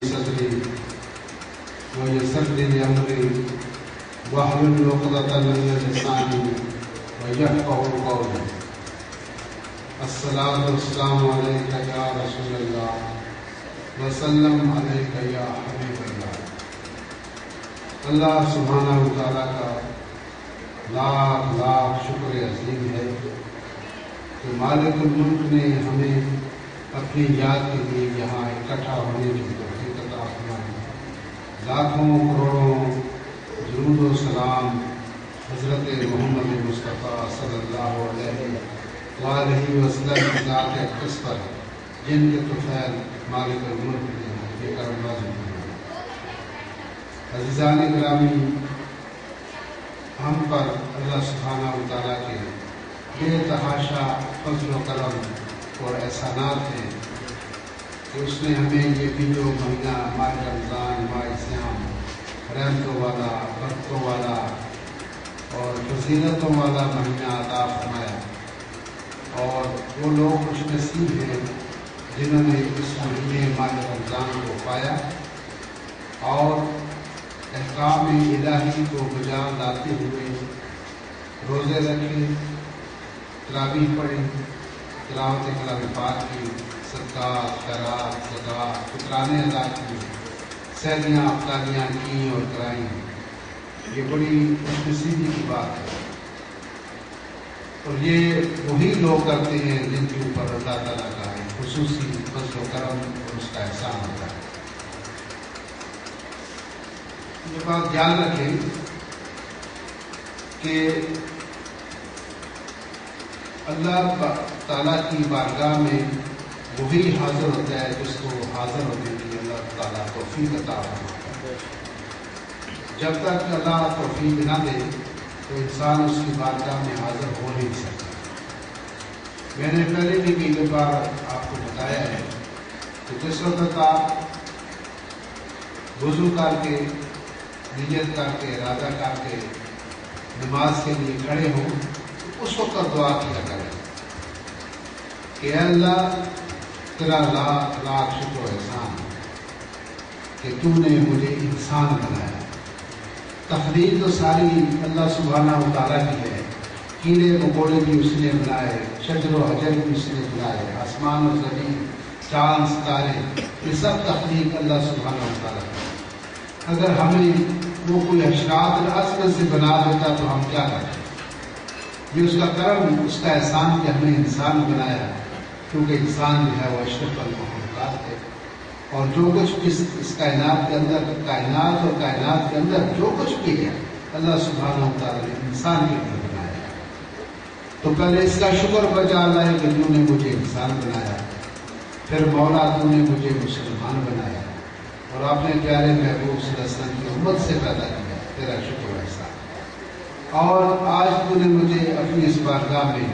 صدری ويسر لي أمري واحلل عقدة من لساني ويفقهوا قولي. الصلاة والسلام عليك يا رسول الله وسلم عليك يا حبيب الله. اللہ سبحانہ و تعالیٰ کا لاکھ لاکھ شکر عظیم ہے کہ مالک الملک نے ہمیں اپنی یاد کے لیے یہاں اکٹھا ہونے کی توفیق عطا فرمائی. لاکھوں کروڑوں درود و سلام حضرت محمد مصطفیٰ صلی اللہ علیہ وآلہ وسلم کی ذات اقدس پر جن کے طفیل مالک الملک نے بے کرم نازل فرمایا. عزیزان گرامی، ہم پر اللہ سبحانہ و تعالیٰ کے بے تحاشا فضل و کرم اور احسانات ہیں کہ اس نے ہمیں یہ بھی جو مہینہ ماہ رمضان، ماہ صیام، رحمتوں والا، برکتوں والا اور فضیلتوں والا مہینہ عطا فرمایا. اور وہ لوگ خوش نصیب ہیں جنہوں نے اس مہینے ماہ رمضان کو پایا اور احکام الہی کو بجا لاتے ہوئے روزے رکھے، تراویح پڑھی، تلاوت کلام پاک کی، صدقات، خیرات، زکوٰۃ، فطرانے ادا کی، سحریاں افطاریاں کی اور کرائیں. یہ بڑی خوش نصیبی کی بات ہے اور یہ وہی لوگ کرتے ہیں جن کے اوپر اللہ تعالیٰ کا خصوصی فضل و کرم اور اس کا احسان ہوتا ہے. یہ بات یاد رکھیں کہ اللہ تعالیٰ کی بارگاہ میں وہی حاضر ہوتا ہے جس کو حاضر ہونے کی اللہ تعالیٰ توفیق عطا فرماتا ہے. جب تک اللہ توفیق نہ دے تو انسان اس کی بارگاہ میں حاضر ہو نہیں سکتا. میں نے پہلے بھی کئی بار آپ کو بتایا ہے کہ جس وقت آپ وضو کر کے، نیت کر کے، ارادہ کر کے نماز کے لیے کھڑے ہوں تو اس وقت دعا کیا کریں کہ اے اللہ تیرا لاکھ لاکھ شکر و احسان کہ تو نے مجھے انسان بنایا. تخلیق تو ساری اللہ سبحانہ و تعالیٰ کی ہے. کیڑے مکوڑے بھی اس نے بنائے، شجر و حجر بھی اس نے بنائے، آسمان و زمین، چاند ستارے، یہ سب تخلیق اللہ سبحانہ و تعالیٰ کی. اگر ہمیں وہ کوئی حشرات الاصل سے بنا دیتا تو ہم کیا کرتے؟ یہ اس کا کرم، اس کا احسان کہ ہمیں انسان بنایا، کیونکہ انسان جو ہے وہ اشرف المخلوقات ہے. اور جو کچھ اس کائنات کے اندر، کائنات اور کائنات کے اندر جو کچھ بھی ہے اللہ سبحانہ و تعالیٰ نے انسان کے لیے بنایا. تو پہلے اس کا شکر بجا لائے کہ تو نے مجھے انسان بنایا، پھر مولا تو نے مجھے مسلمان بنایا اور آپ نے پیارے محبوب صلی اللہ علیہ وسلم کی امت سے پیدا کیا. تیرا شکر احسان. اور آج تو نے مجھے اپنی اس بارگاہ میں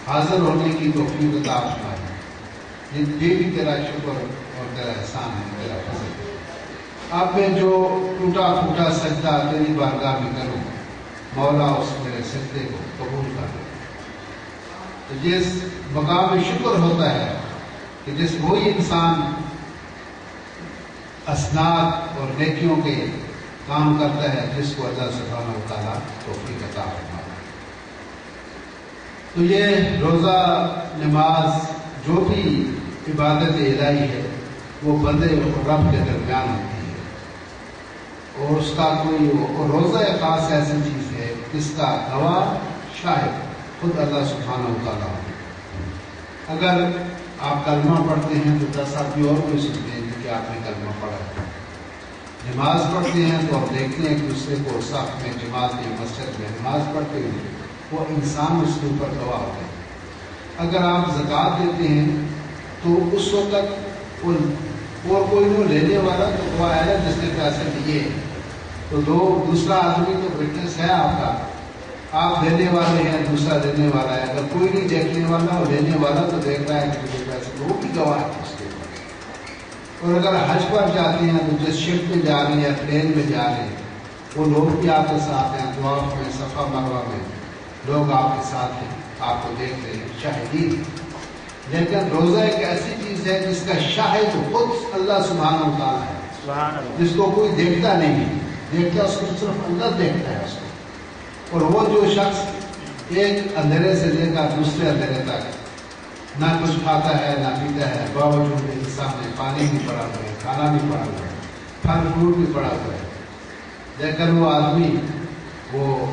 حاضر ہونے کی توفیق عطا فرمائی. یہ بھی تیرا شکر اور تیرا احسان ہے، تیرا فضل ہے. اب میں جو ٹوٹا پھوٹا سجدہ تیری بارگاہ میں کروں، مولا اس میرے سجدے کو قبول کر لے. تو جس مقام شکر ہوتا ہے کہ جس وہی انسان اسناد اور نیکیوں کے کام کرتا ہے جس کو اللہ سبحانہ و تعالیٰ توفیق عطا فرماتا ہے. تو یہ روزہ، نماز، جو بھی عبادت الہی ہے وہ بندے اور رب کے درمیان ہوتی ہے اور اس کا کوئی روزہ خاص ایسی چیز ہے جس کا گواہ شاہد خود اللہ سبحانہ و تعالیٰ ہے. اگر آپ کلمہ پڑھتے ہیں تو 10 آدمی اور کوئی سنتے ہیں کہ آپ نے کلمہ پڑھا ہے. نماز پڑھتے ہیں تو آپ دیکھتے ہیں ایک دوسرے کو صف میں، جماعت میں، مسجد میں نماز پڑھتے ہوئے وہ انسان اس کے اوپر گواہ ہوتے ہیں. اگر آپ زکوٰۃ دیتے ہیں تو اس وقت اور کوئی نہیں لینے والا تو گواہ ہے جس نے پیسے دیے، تو دوسرا آدمی تو وٹنس ہے آپ کا. آپ دینے والے ہیں، دوسرا دینے والا ہے. اگر کوئی نہیں دیکھنے والا اور لینے والا تو دیکھ رہا ہے کہ مجھے پیسے، تو وہ بھی گواہ ہے اس کے اوپر. اور اگر حج پر جاتے ہیں تو جس شپ میں جا رہے ہیں، پلین میں جا رہے ہیں، وہ لوگ بھی آپ کے ساتھ ہیں. طواف میں، صفا مروہ میں لوگ آپ کے ساتھ ہیں، آپ کو دیکھ رہے ہیں، شاہدین. لیکن روزہ ایک ایسی چیز ہے جس کا شاہد خود اللہ سبحانہ و تعالیٰ ہے. جس کو کوئی دیکھتا نہیں ہے، دیکھتا اس کو صرف اللہ دیکھتا ہے اس کو۔ اور وہ جو شخص ایک اندھیرے سے لے کر دوسرے اندھیرے تک نہ کچھ کھاتا ہے نہ پیتا ہے، باوجود اس کے سامنے پانی بھی پڑا ہوا ہے، کھانا بھی پڑا ہوا ہے، پھل فروٹ بھی پڑا ہوا ہے، لیکن وہ آدمی وہ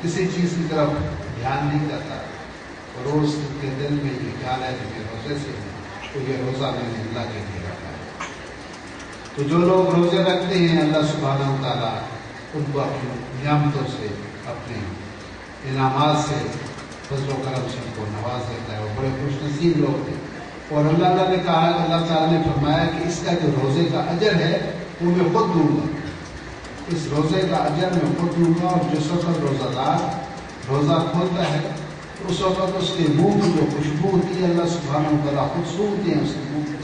کسی چیز کی طرف دھیان نہیں کرتا، اور روز کے دل میں یہ خیال ہے کہ میں روزے سے ہوں تو یہ روزہ میں نے اللہ کے لیے رکھا ہے۔ تو جو لوگ روزے رکھتے ہیں اللہ سبحانہ و تعالیٰ ان کو اپنی نعمتوں سے، اپنے انعامات سے، فضل و کرم سے ان کو نواز دیتا ہے، اور بڑے خوش نصیب لوگ ہیں۔ اور اللہ نے کہا کہ اللہ تعالیٰ نے فرمایا کہ اس کا جو روزے کا اجر ہے وہ میں خود دوں گا، اس روزے کا اجر میں خود دوں گا۔ اور جس وقت روزہ دار روزہ کھولتا ہے اس وقت اس کے منہ کی جو خوشبو ہوتی ہے اللہ سبحانہ و تعالیٰ خود سونگتے ہیں اس کے منہ کی۔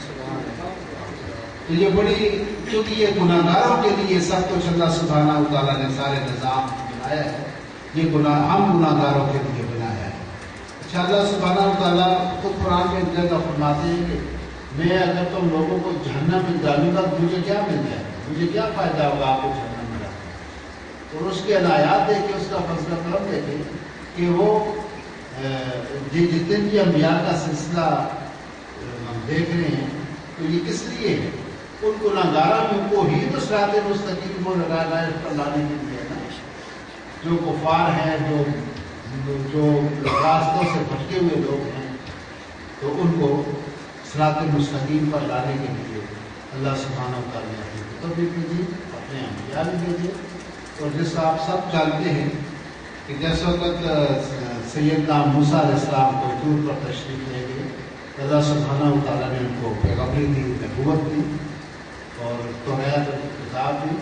تو یہ بڑی، کیونکہ یہ گناہ گاروں کے لیے سب کچھ اللہ سبحانہ و تعالیٰ نے سارے نظام بنایا ہے، یہ ہم گناہ گاروں کے لیے بنایا ہے۔ اچھا، اللہ سبحانہ و تعالیٰ خود قرآن میں ایک جگہ فرماتے ہیں کہ میں اگر تم لوگوں کو جہنم میں ڈالوں گا تو مجھے کیا مل جائے گا، مجھے کیا فائدہ ہوگا آپ کو جہنم میں ڈالنے۔ اور اس کے عنایات دیکھے، اس کا فضل و کرم دیکھے کہ وہ جتنے بھی انبیاء کا سلسلہ ہم دیکھ رہے ہیں تو یہ کس لیے ہے؟ ان گناہگاروں کو ہی تو صراط مستقیم کو رائے پر لانے کے لیے نا، جو کفار ہیں، جو راستوں سے بھٹکے ہوئے لوگ ہیں، تو ان کو صراط مستقیم پر لانے کے لیے اللہ سبحانہ و تعالیٰ نے اپنی کتب بھی بھیجی، اپنے انبیاء بھی بھیجے۔ اور جس آپ سب جانتے ہیں کہ جس وقت سیدنا موسیٰ علیہ السلام کو طور پر تشریف لے گئے، اللہ سبحانہ و تعالیٰ نے ان کو پیغمبری دی، نبوت دی، اور توریت کتاب دی،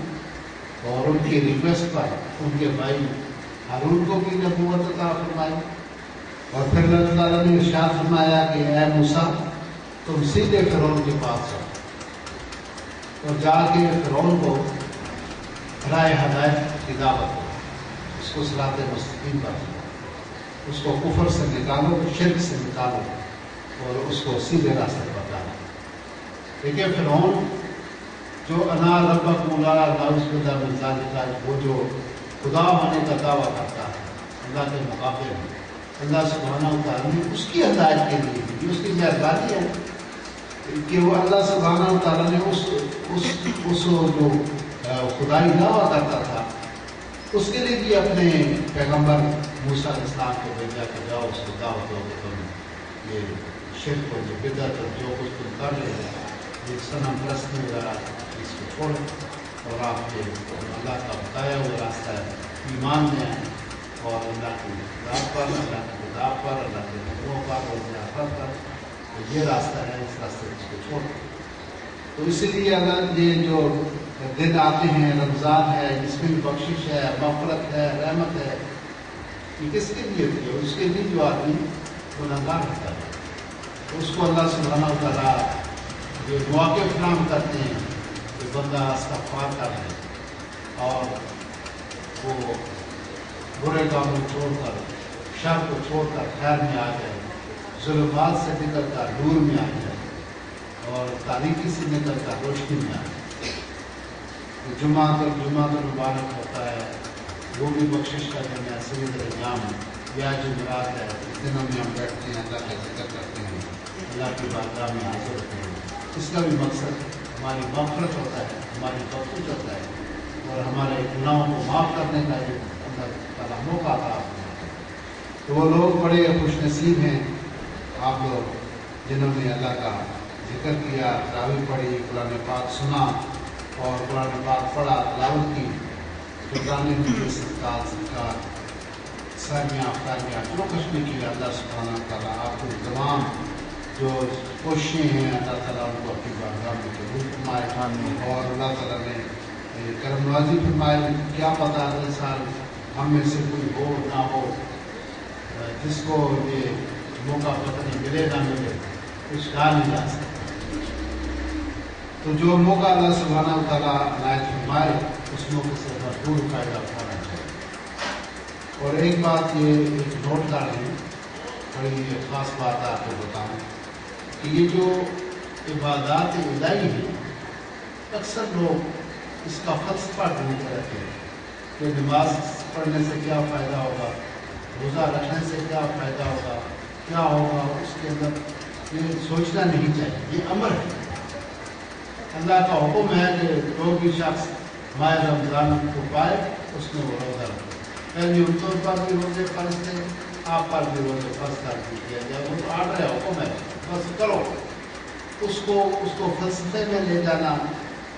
اور ان کی ریکویسٹ پر ان کے بھائی ہارون کو بھی نبوت عطا فرمائی۔ اور پھر اللہ تعالیٰ نے ارشاد فرمایا کہ اے موسیٰ تم سیدھے فرعون کے پاس جاؤ اور جا کے فرعون کو رائے ہدایت کی دعوت دو، اس کو صراط مستقیم پر، اس کو کفر سے نکالو، شرک سے نکالو، اور اس کو سیدھے راستے پر ڈالو۔ دیکھیے فرعون جو انا ربکم لا نعوذ باللہ من ذالک، وہ جو خدا ہونے کا دعویٰ کرتا ہے اللہ کے مقابلے میں، اللہ سبحانہ و تعالیٰ نے اس کی ہدایت کے لیے بھی، اس کی مہربانی ہے کہ وہ اللہ سبحانہ و تعالیٰ نے اس جو خدائی دعویٰ کرتا تھا اس کے لیے بھی اپنے پیغمبر موسیٰ علیہ السلام کو بھیجا کہ جاؤ اس کو دعوت دو کہ تم یہ شرک اور یہ بدعت اور جو کچھ تم کر رہے ہیں، یہ صنم پرستی وغیرہ، اس کو چھوڑو، اور آپ کے اللہ کا بتایا ہوا راستہ ہے ایمان میں آئیں، اور اللہ کی ذات پر، اللہ کی کتاب پر، اللہ کے حکموں پر اور ضیافت پر، تو یہ راستہ ہے، اس راستے اس کو چھوڑو۔ تو اسی لیے اگر یہ جو دن آتے ہیں، رمضان ہے، جس میں بھی بخشش ہے، مغفرت ہے، رحمت ہے، یہ کس کے لیے ہوتی ہے؟ اس کے لیے جو آدمی گنہگار ہوتا ہے، اس کو اللہ سبحانہ و تعالیٰ یہ مواقع فراہم کرتے ہیں کہ بندہ استغفار کر لے اور وہ برے کام کو چھوڑ کر، شر کو چھوڑ کر خیر میں آ جائے، ظلمات سے نکل کر نور میں آ جائے، اور تاریکی سے نکل کر روشنی میں آ جائے۔ جمعہ مبارک ہوتا ہے، وہ بھی بخشش کا دن ہے، سید ایام یا جمعرات ہے، اس دنوں میں ہم بیٹھتے ہیں، اللہ کا ذکر کرتے ہیں، اللہ کی بارگاہ میں حاضر ہوتے ہیں۔ اس کا بھی مقصد ہماری مغفرت ہوتا ہے، ہماری بخشش ہوتا ہے، اور ہمارے گناہوں کو معاف کرنے کا ایک اللہ تعالیٰ موقع عطا فرماتا ہے۔ تو وہ لوگ بڑے خوش نصیب ہیں آپ لوگ جنہوں نے اللہ کا ذکر کیا، تراویح پڑھی، قرآن پاک سنا اور قرآن پاک پڑھا، تلاوت کی، قرآن کے صدقات سرمیاں افطاریاں جو کچھ بھی کیا، اللہ سبحانہ و تعالیٰ آپ کو تمام جو کوششیں ہیں اللہ تعالیٰ ان کو اپنی بارگاہ میں قبول فرمائے، اور اللہ تعالیٰ نے کرم نوازی فرمائے۔ کیا پتہ اگلے سال ہم میں سے کوئی ہو نہ ہو جس کو یہ موقع پتہ نہیں ملے نہ ملے، کچھ کہا نہیں جا سکتا۔ تو جو موقع اللہ سبحانہ و تعالیٰ عنایت فرمائے اس موقع سے بھرپور فائدہ اٹھانا چاہیے۔ اور ایک بات یہ ایک نوٹ کر لیں، بڑی خاص بات آپ کو بتاؤں کہ یہ جو عبادات الہی ہیں اکثر لوگ اس کا فلسفہ ڈھونڈ کر رکھتے ہیں کہ نماز پڑھنے سے کیا فائدہ ہوگا، روزہ رکھنے سے کیا فائدہ ہوگا، کیا ہوگا، اس کے اندر یہ سوچنا نہیں چاہیے، یہ امر ہے۔ اللہ کا حکم ہے کہ جو بھی شخص ماہ رمضان کو پائے اس میں وہ روزہ رکھے۔ پہلے ان کے پر بھی روزے فرض تھے، آپ پر بھی روزے فرض کر دیا گیا، وہ تو آرڈر ہے، حکم ہے، بس کرو۔ اس کو فلسفے میں لے جانا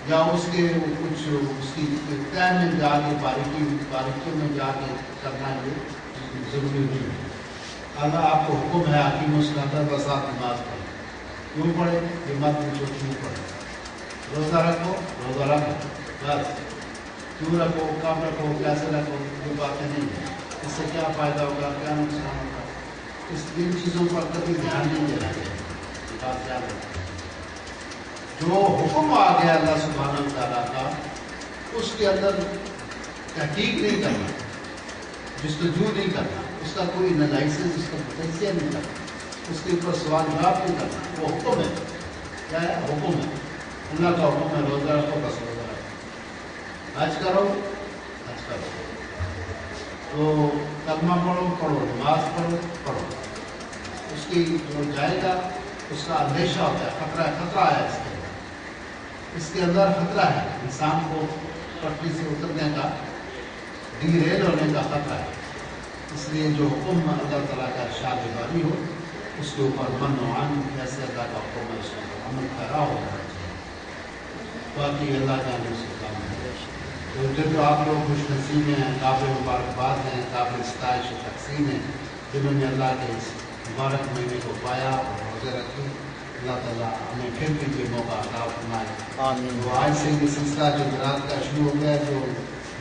یا اس کے کچھ اس کی طے میں جا کے باریکیوں میں جا کے کرنا یہ ضروری نہیں ہے۔ اللہ آپ کو حکم ہے حکیم الصلاۃ بس آپ نماز پڑھیں، کیوں پڑھے یہ مت پوچھو کیوں پڑھے، روزہ رکھو روزہ رکھو بس، کیوں رکھو، کم رکھو، کیسے رکھو، یہ باتیں نہیں ہیں، اس سے کیا فائدہ ہوگا، کیا نقصان ہوگا، ان چیزوں پر کبھی دھیان نہیں دینا چاہیے، یہ بات یاد رکھیں۔ جو حکم آ گیا اللہ سبحانہ وتعالیٰ کا اس کے اندر تحقیق نہیں کرنا، جستجو نہیں کرنا، اس کا کوئی انالائسس، اس کا تجزیہ نہیں کرنا، اس کے اوپر سوال جواب نہیں کرنا، وہ حکم ہے، کیا ہے، حکم ہے، اللہ کا حکم ہے روزہ رکھو بس روزہ رکھو، حج کرو حج کرو، تو کلمہ پڑھو نماز پڑھو، اس کی جو جائے گا اس کا اندیشہ ہوتا ہے، خطرہ ہے اس کے اندر خطرہ ہے، انسان کو پٹری سے اترنے کا، ڈیریل ہونے کا خطرہ ہے، اس لیے جو حکم اللہ تعالیٰ کا ارشاد باری ہو اس کے اوپر من و عن جیسے اللہ کا حکم ہے اس کے اوپر عمل پیرا ہونا چاہیے، باقی اللہ جانے سے کام ہے۔ تو جن کو آپ لوگ خوش نصیب ہیں، قابل مبارکباد ہیں، قابل ستائش و تقسیم ہیں جنہوں نے اللہ کے اس مبارک مہینے کو پایا اور روزے رکھے، اللہ تعالیٰ ہمیں پھر بھی یہ موقع عطا فرمائے۔ آمین۔ تو آج سے یہ سلسلہ جو رات کا شروع ہو گیا، جو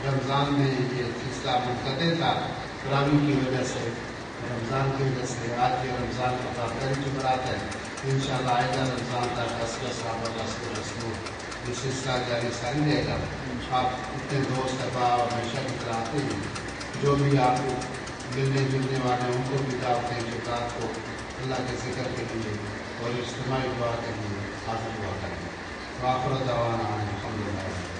رمضان میں یہ سلسلہ منقطع تھا تراویح کی وجہ سے، رمضان کی وجہ سے، آج کے رمضان کا پہلی جمعرات ہے، انشاءاللہ آئندہ رمضان تک یہ سلسلہ جاری ساری رہے گا۔ آپ اتنے دوست احباب ہمیشہ کی طرح آتے ہیں، جو بھی آپ کو ملنے جلنے والے ہیں ان کو بھی دعوت ہیں کہ رات کو اللہ کے ذکر کے لیے اور اجتماعی دعا کے لیے حاضر ہوا کریں۔ وآخر دعوانا الحمدللہ۔